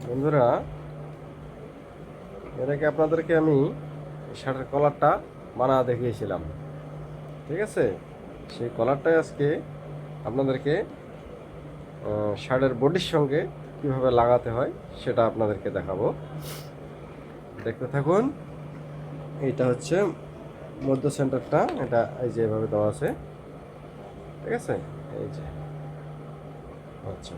বন্ধুরা, এর আগে আপনাদেরকে আমি শার্টের কলারটা বানা দেখিয়েছিলাম। ঠিক আছে, সেই কলারটাই আজকে আপনাদেরকে শার্টের বডির সঙ্গে কিভাবে লাগাতে হয় সেটা আপনাদেরকে দেখাবো। দেখতে থাকুন। এইটা হচ্ছে মধ্য সেন্টারটা, এটা এই যে এভাবে দেওয়া আছে। ঠিক আছে, এই যে আচ্ছা,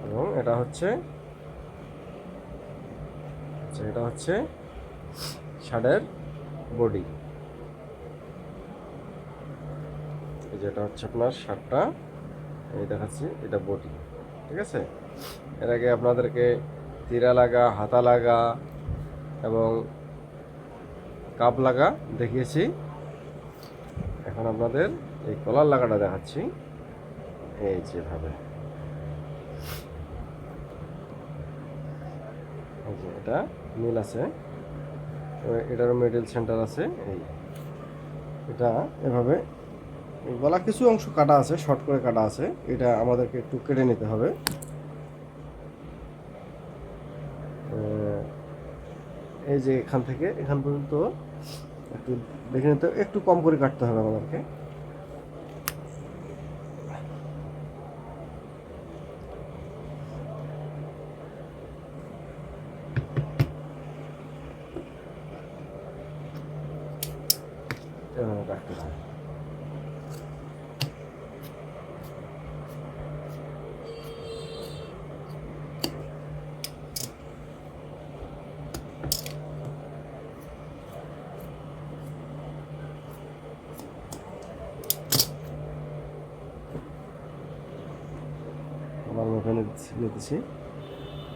এবং এটা হচ্ছে শার্টের বডি। এই যে এটা হচ্ছে আপনার শার্টটা, এই দেখাচ্ছি, এটা বডি। ঠিক আছে, এর আগে আপনাদেরকে তিরা লাগা, হাতা লাগা এবং কাপ লাগা দেখিয়েছি। এখন আপনাদের এই কলার লাগাটা দেখাচ্ছি। এই যেভাবে, এই যে এটা মিল আছে, এটারও মিডল সেন্টার আছে। এই এটা এভাবে গলা কিছু অংশ কাটা আছে, শর্ট করে কাটা আছে, এটা আমাদেরকে একটু কেটে নিতে হবে। এই যে এখান থেকে এখান পর্যন্ত একটু দেখে নিতে, একটু কম করে কাটতে হবে আমাদেরকে। এভাবে কাটতে হবে। আমার মুখে নিতেছি।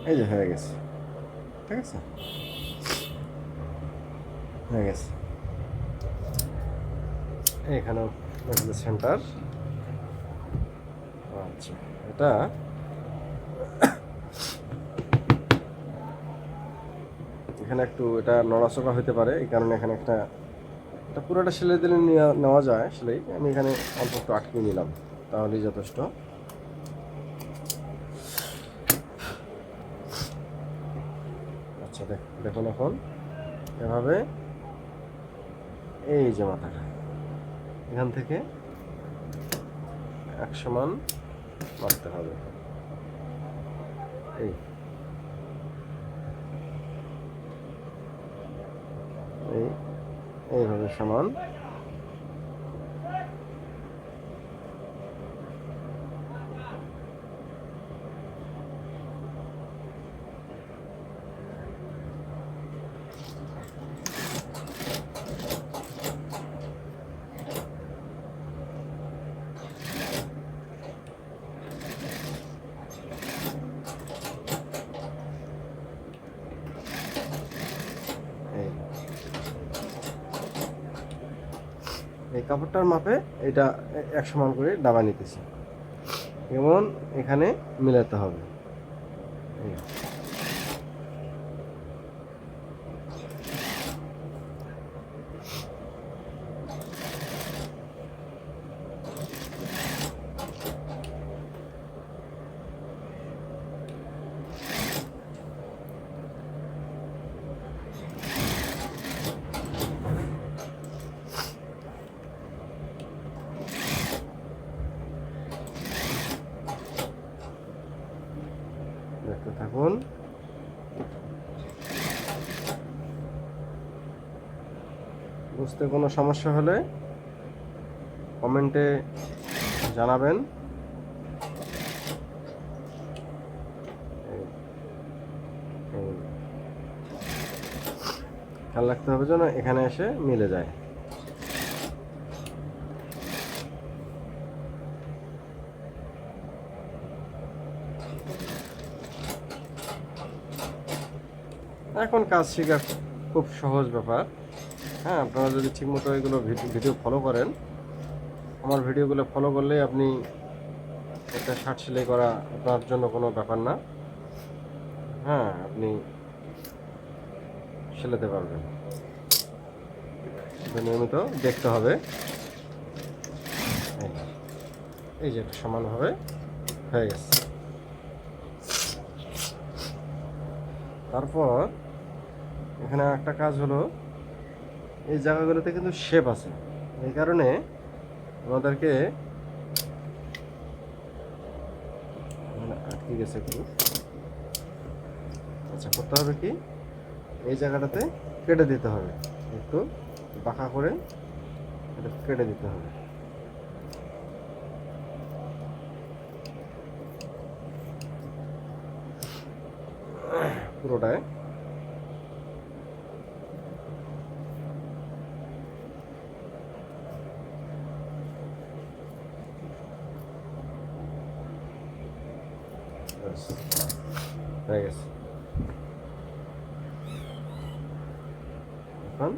এই যে হয়ে গেছে। ঠিক আছে, হয়ে গেছে। এখানেও সেন্টার। আচ্ছা, এটা এখানে একটু এটা নড়াচড়া হতে পারে, এই কারণে এখানে এটা পুরোটা সেলাই দিলে নেওয়া যায় সেলাই। আমি এখানে অল্প একটু আটকে নিলাম, তাহলেই যথেষ্ট। আচ্ছা, দেখুন এখন এভাবে এই যে মাথাটা এখান থেকে এক সমান মারতে হবে। এই এইভাবে সমান। এই কাপড়টার মাপে এটা এক সমান করে দাবা নিতেছি, যেমন এখানে মিলাতে হবে। দেখতে থাকুন। বুঝতে কোনো সমস্যা হলে কমেন্টে জানাবেন। খেয়াল রাখতে হবে যেন এখানে এসে মিলে যায়। এখন কাজ শেখা খুব সহজ ব্যাপার। হ্যাঁ, আপনারা যদি ঠিকমতো এগুলো ভিডিও ফলো করেন, আমার ভিডিওগুলো ফলো করলেই আপনি একটা শার্ট সেলাই করা আপনার জন্য কোনো ব্যাপার না। হ্যাঁ, আপনি সেলাতে পারবেন। নিয়মিত দেখতে হবে। এই যে সমানভাবে হয়ে গেছে। তারপর এখানে একটা কাজ হলো, এই জায়গাগুলোতে কিন্তু শেপ আছে, এই কারণে আমাদেরকে আটকে গেছে একটু। আচ্ছা, করতে হবে কি, এই জায়গাটাতে কেটে দিতে হবে, একটু বাঁকা করে এটা কেটে দিতে হবে। পুরোটায় হয়ে গেছে। এখন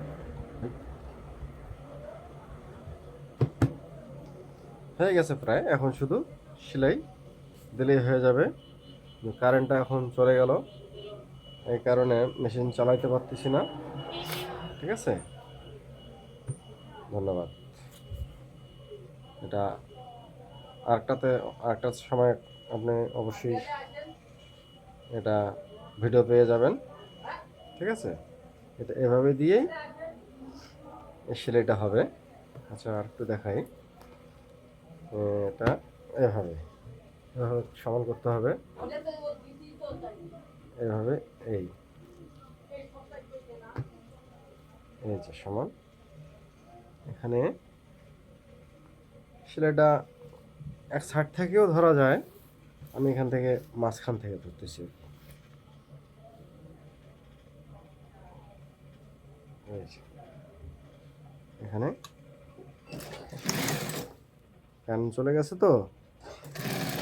হয়ে গেছে প্রায়, এখন শুধু সেলাই দিলেই হয়ে যাবে। কারেন্টটা এখন চলে গেল, এই কারণে মেশিন চালাইতে পারতেছি না। ঠিক আছে, ধন্যবাদ। এটা আরেকটা সময় আপনি অবশ্যই এটা ভিডিও পেয়ে যাবেন। ঠিক আছে, এটা এভাবে দিয়েই এই সেলাইটা হবে। আচ্ছা, আর একটু দেখাই। এটা এভাবে এভাবে সমান করতে হবে, এভাবে এই এই যে সমান। এখানে সেলাইটা এক সাইড থেকেও ধরা যায়, আমি এখান থেকে মাঝখান থেকে ধরতেছি। এই যে, এখানে কারেন্ট চলে গেছে তো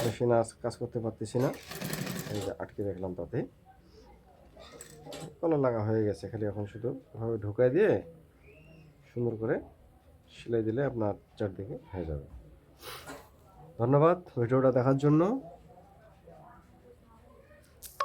মেশিন আজ কাজ করতে পারতেছি না, এই যে আটকে রাখলাম, তাতে কলার লাগা হয়ে গেছে। খালি এখন শুধু এভাবে ঢুকাই দিয়ে সুন্দর করে সেলাই দিলে আপনার চারদিকে হয়ে যাবে। ধন্যবাদ ভিডিওটা দেখার জন্য।